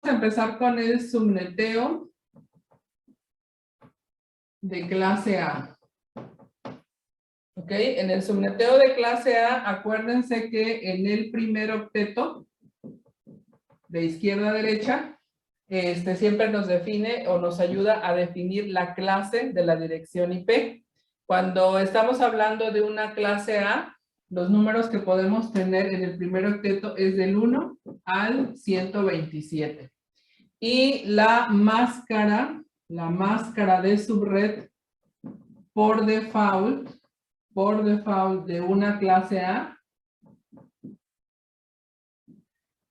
a empezar con el subneteo de clase A. ¿Ok? En el subneteo de clase A, acuérdense que en el primer octeto, de izquierda a derecha, siempre nos define o nos ayuda a definir la clase de la dirección IP. Cuando estamos hablando de una clase A, los números que podemos tener en el primer octeto es del 1 al 127. Y la máscara de subred por default de una clase A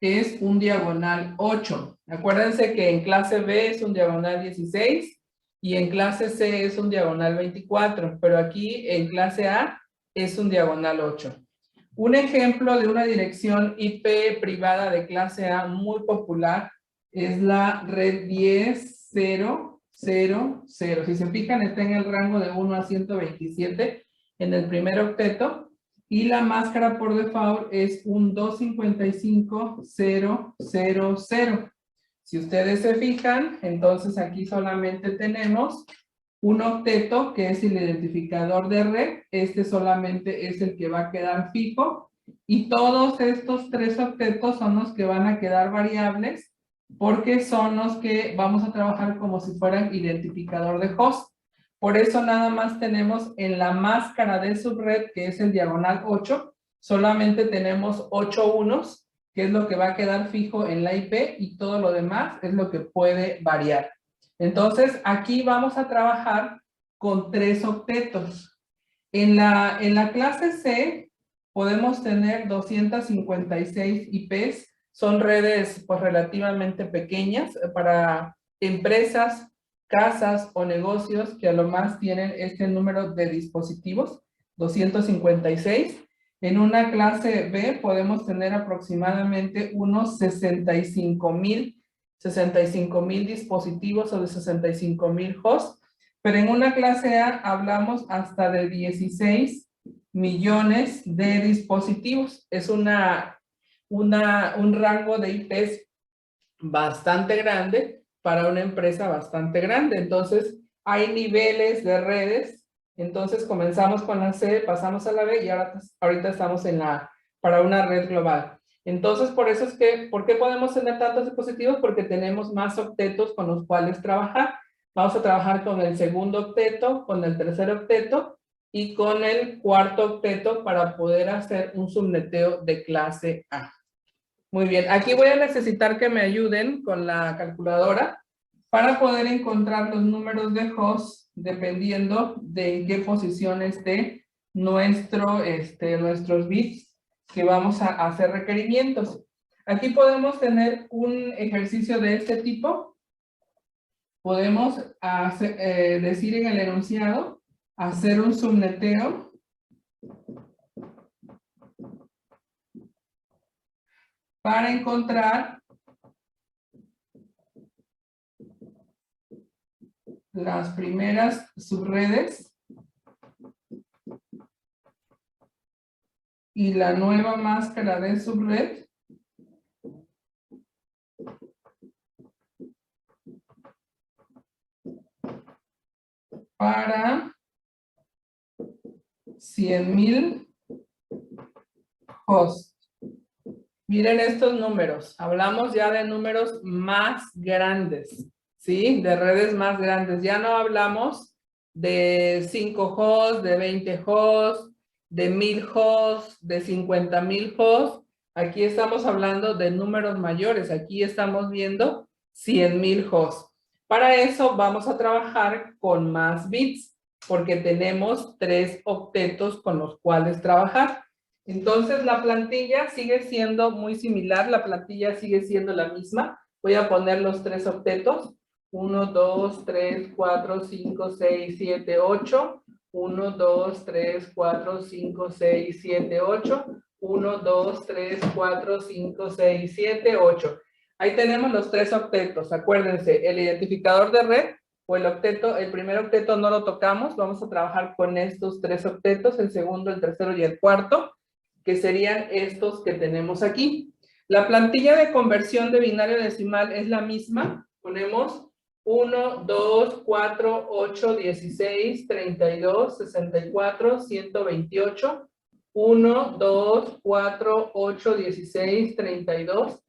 es un diagonal 8. Acuérdense que en clase B es un diagonal 16 y en clase C es un diagonal 24, pero aquí en clase A es un diagonal 8. Un ejemplo de una dirección IP privada de clase A muy popular es la red 10.0.0.0. Si se fijan, está en el rango de 1 a 127 en el primer octeto. Y la máscara por default es un 255.0.0.0. Si ustedes se fijan, entonces aquí solamente tenemos un octeto que es el identificador de red. Este solamente es el que va a quedar fijo. Y todos estos 3 octetos son los que van a quedar variables porque son los que vamos a trabajar como si fueran identificador de host. Por eso nada más tenemos en la máscara de subred, que es el diagonal 8, solamente tenemos 8 unos, que es lo que va a quedar fijo en la IP, y todo lo demás es lo que puede variar. Entonces, aquí vamos a trabajar con 3 octetos. En la clase C podemos tener 256 IPs, son redes pues relativamente pequeñas para empresas, casas o negocios que a lo más tienen este número de dispositivos, 256. En una clase B podemos tener aproximadamente unos 65,000 dispositivos o de 65,000 hosts, pero en una clase A hablamos hasta de 16 millones de dispositivos. Es un rango de IPs bastante grande para una empresa bastante grande. Entonces, hay niveles de redes. Entonces, comenzamos con la C, pasamos a la B y ahorita estamos para una red global. Entonces, por eso es que, ¿por qué podemos tener tantos dispositivos? Porque tenemos más octetos con los cuales trabajar. Vamos a trabajar con el segundo octeto, con el tercer octeto y con el cuarto octeto para poder hacer un subneteo de clase A. Muy bien, aquí voy a necesitar que me ayuden con la calculadora para poder encontrar los números de host dependiendo de en qué posición esté nuestros bits que vamos a hacer requerimientos. Aquí podemos tener un ejercicio de este tipo. Podemos decir en el enunciado, hacer un subneteo para encontrar las primeras subredes y la nueva máscara de subred para 100,000 hosts. Miren estos números. Hablamos ya de números más grandes, ¿sí? De redes más grandes. Ya no hablamos de 5 hosts, de 20 hosts, de 1,000 hosts, de 50,000 hosts. Aquí estamos hablando de números mayores. Aquí estamos viendo 100,000 hosts. Para eso vamos a trabajar con más bits, porque tenemos 3 octetos con los cuales trabajar. Entonces, la plantilla sigue siendo muy similar, la plantilla sigue siendo la misma. Voy a poner los 3 octetos. 1, 2, 3, 4, 5, 6, 7, 8. 1, 2, 3, 4, 5, 6, 7, 8. 1, 2, 3, 4, 5, 6, 7, 8. Ahí tenemos los 3 octetos. Acuérdense, el identificador de red o el primer octeto no lo tocamos. Vamos a trabajar con estos 3 octetos, el segundo, el tercero y el cuarto, que serían estos que tenemos aquí. La plantilla de conversión de binario decimal es la misma. Ponemos 1, 2, 4, 8, 16, 32, 64, 128. 1, 2, 4, 8, 16, 32,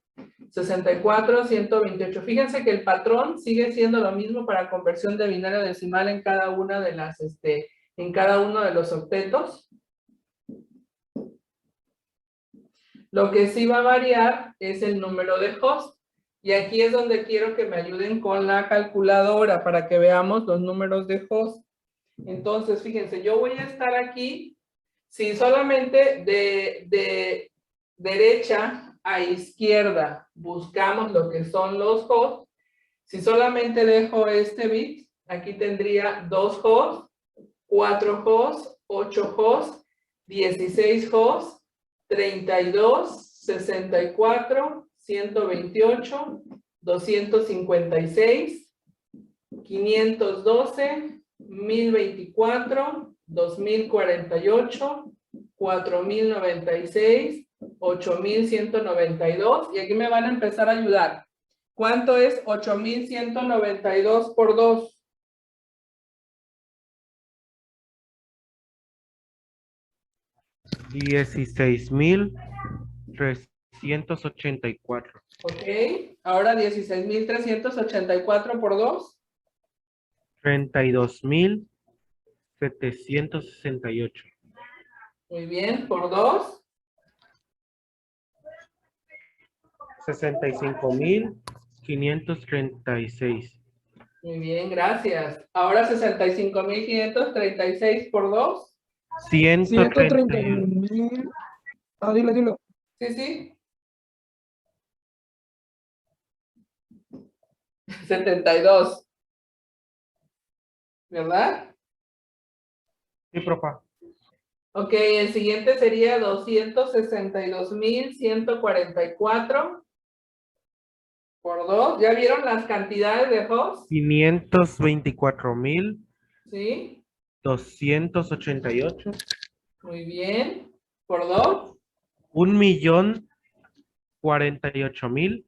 64, 128. Fíjense que el patrón sigue siendo lo mismo para conversión de binario decimal en cada una de las, en cada uno de los octetos. Lo que sí va a variar es el número de host. Y aquí es donde quiero que me ayuden con la calculadora para que veamos los números de host. Entonces, fíjense, yo voy a estar aquí, si solamente de derecha a izquierda buscamos lo que son los hosts, si solamente dejo este bit, aquí tendría 2 hosts, 4 hosts, 8 hosts, 16 hosts, 32, 64, 128, 256, 512, 1024, 2048, 4096, 8192. Y aquí me van a empezar a ayudar. ¿Cuánto es 8192 por 2? $16,384. Ok, ahora 16,384 por 2. 32,768. Muy bien, por 2. 65,536. Muy bien, gracias. Ahora 65,536 por 2. 131,000. Ah, dilo. Sí, sí. 72. ¿Verdad? Sí, profa. Ok, el siguiente sería 262,144 por 2. ¿Ya vieron las cantidades de hosts? 524,288. Sí. Muy bien. Por 2. 1,048,576.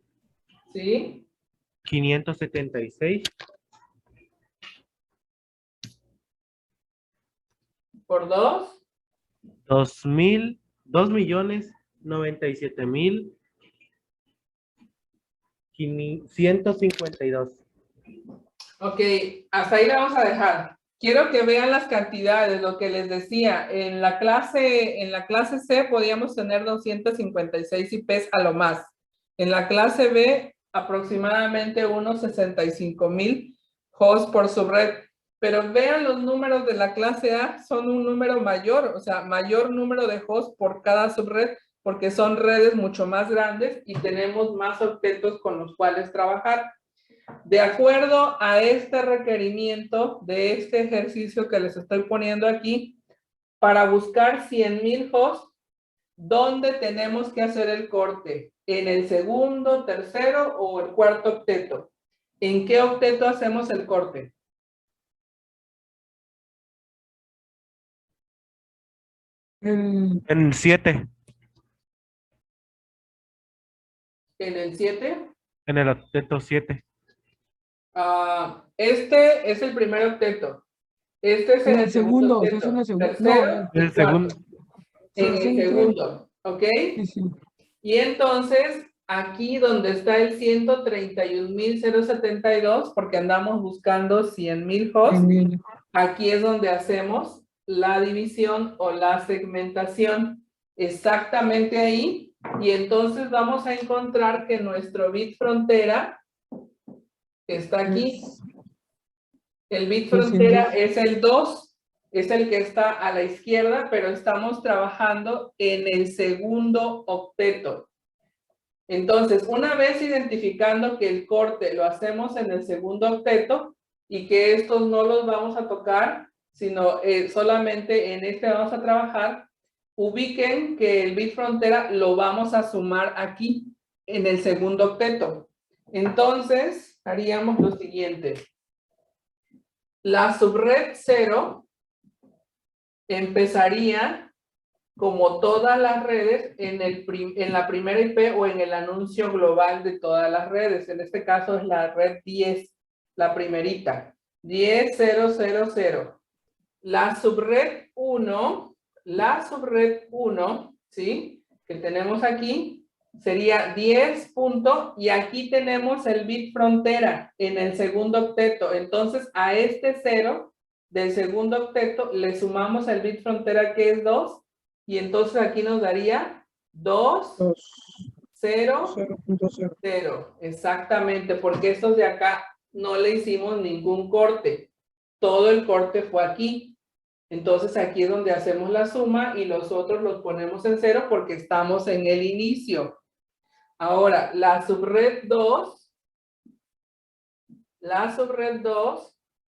Sí. Por 2. 2,097,152. Ok, hasta ahí la vamos a dejar. Quiero que vean las cantidades, lo que les decía. En la clase C podíamos tener 256 IPs a lo más. En la clase B, aproximadamente unos 65,000 hosts por subred. Pero vean los números de la clase A, son un número mayor, o sea, mayor número de hosts por cada subred, porque son redes mucho más grandes y tenemos más octetos con los cuales trabajar. De acuerdo a este requerimiento de este ejercicio que les estoy poniendo aquí, para buscar 100,000 hosts, ¿dónde tenemos que hacer el corte? ¿En el segundo, tercero o el cuarto octeto? ¿En qué octeto hacemos el corte? En el 7. ¿En el 7? En el octeto 7. Este es el primer octeto. Este es en el segundo octeto. Es en el segundo. Tercero y En el cuarto. segundo. En el segundo, ¿ok? Sí. Y entonces, aquí donde está el 131,072, porque andamos buscando 100,000 hosts, aquí es donde hacemos la división o la segmentación. Exactamente ahí. Y entonces vamos a encontrar que nuestro bit frontera está aquí. El bit frontera es el 2, es el que está a la izquierda, pero estamos trabajando en el segundo octeto. Entonces, una vez identificando que el corte lo hacemos en el segundo octeto y que estos no los vamos a tocar, sino solamente en este vamos a trabajar, ubiquen que el bit frontera lo vamos a sumar aquí, en el segundo octeto. Entonces, haríamos lo siguiente. La subred 0 empezaría como todas las redes en la primera IP o en el anuncio global de todas las redes. En este caso es la red 10, la primerita. 10.0.0.0. La subred 1, ¿sí? Que tenemos aquí, sería 10 punto, y aquí tenemos el bit frontera en el segundo octeto. Entonces, a este 0 del segundo octeto le sumamos el bit frontera que es 2, y entonces aquí nos daría 2, 0, 0.0. 0. Exactamente, porque estos de acá no le hicimos ningún corte. Todo el corte fue aquí. Entonces aquí es donde hacemos la suma y los otros los ponemos en 0 porque estamos en el inicio. Ahora, la subred 2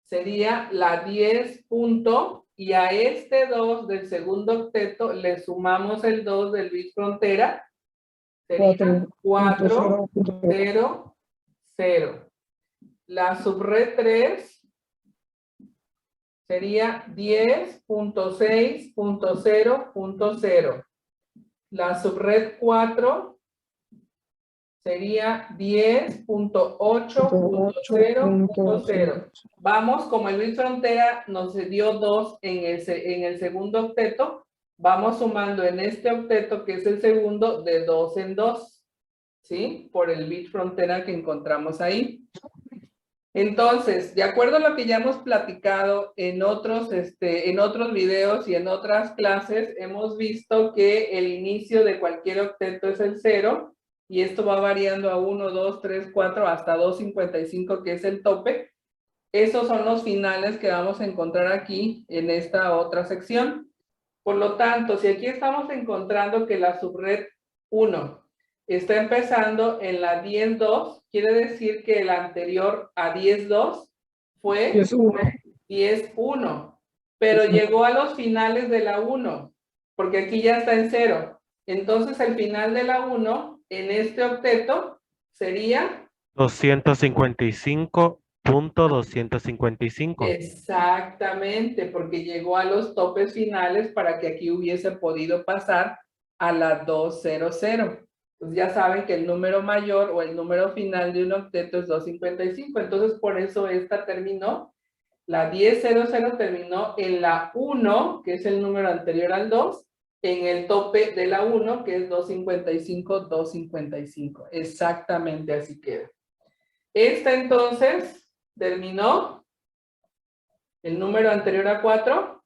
sería la 10 punto, y a este 2 del segundo octeto le sumamos el 2 del bit frontera. Sería 4, 0, 0. La subred 3 sería 10.6.0.0. La subred 4 sería 10.8.0.0. Vamos, como el bit frontera nos dio 2 en el segundo octeto, vamos sumando en este octeto, que es el segundo, de 2 en 2, ¿sí? Por el bit frontera que encontramos ahí. Entonces, de acuerdo a lo que ya hemos platicado en otros videos y en otras clases, hemos visto que el inicio de cualquier octeto es el 0, y esto va variando a 1, 2, 3, 4, hasta 255, que es el tope. Esos son los finales que vamos a encontrar aquí en esta otra sección. Por lo tanto, si aquí estamos encontrando que la subred 1 está empezando en la 10.2, quiere decir que el anterior a 10.2 fue 10.1, pero llegó a los finales de la 1, porque aquí ya está en 0. Entonces el final de la 1 en este octeto sería 255.255. Exactamente, porque llegó a los topes finales para que aquí hubiese podido pasar a la 200. Pues ya saben que el número mayor o el número final de un octeto es 255. Entonces, por eso esta terminó, la 10.00 terminó en la 1, que es el número anterior al 2, en el tope de la 1, que es 255, 255. Exactamente así queda. Esta entonces terminó el número anterior a 4.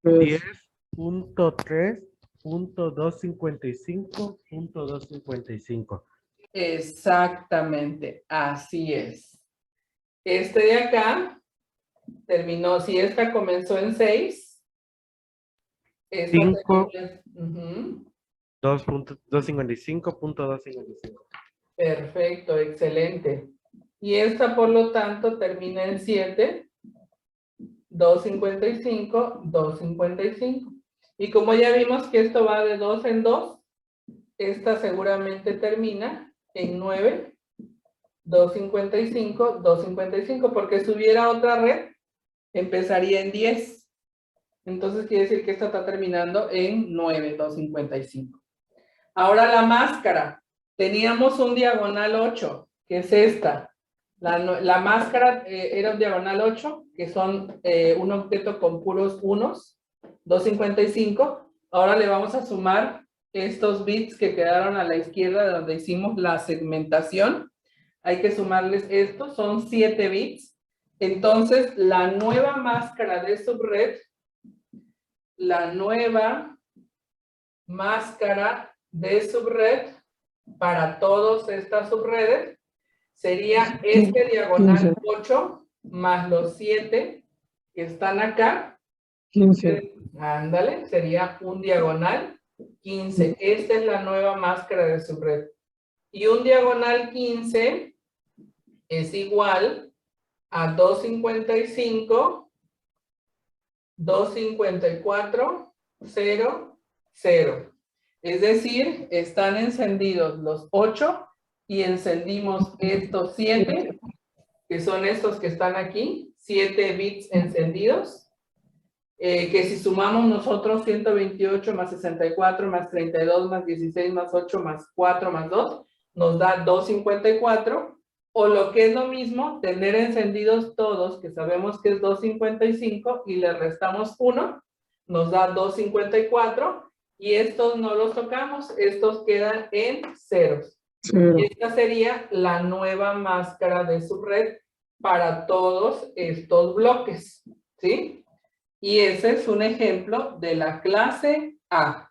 10.3.255.255. Exactamente, así es. Este de acá terminó, si esta comenzó en 6, esta 5. terminó, 2.255.255. Perfecto, excelente. Y esta, por lo tanto, termina en 7, 255, 255. Y como ya vimos que esto va de 2 en 2, esta seguramente termina en 9, 255, 255, porque si hubiera otra red, empezaría en 10. Entonces quiere decir que esta está terminando en 9, 255. Ahora la máscara. Teníamos un diagonal 8, que es esta. La máscara era un diagonal 8, que son un octeto con puros unos, 255. Ahora le vamos a sumar estos bits que quedaron a la izquierda de donde hicimos la segmentación. Hay que sumarles estos, son 7 bits. Entonces, la nueva máscara de subred, para todas estas subredes sería este diagonal 8 más los 7 que están acá. 15. Ándale, sería un diagonal 15. Esta es la nueva máscara de subred. Y un diagonal 15 es igual a 255, 254, 0, 0. Es decir, están encendidos los 8 y encendimos estos 7, que son estos que están aquí, 7 bits encendidos. que si sumamos nosotros 128 más 64 más 32 más 16 más 8 más 4 más 2, nos da 254, o lo que es lo mismo, tener encendidos todos, que sabemos que es 255, y le restamos 1, nos da 254, y estos no los tocamos, estos quedan en ceros. Cero. Y esta sería la nueva máscara de su red para todos estos bloques, ¿sí? Y ese es un ejemplo de la clase A.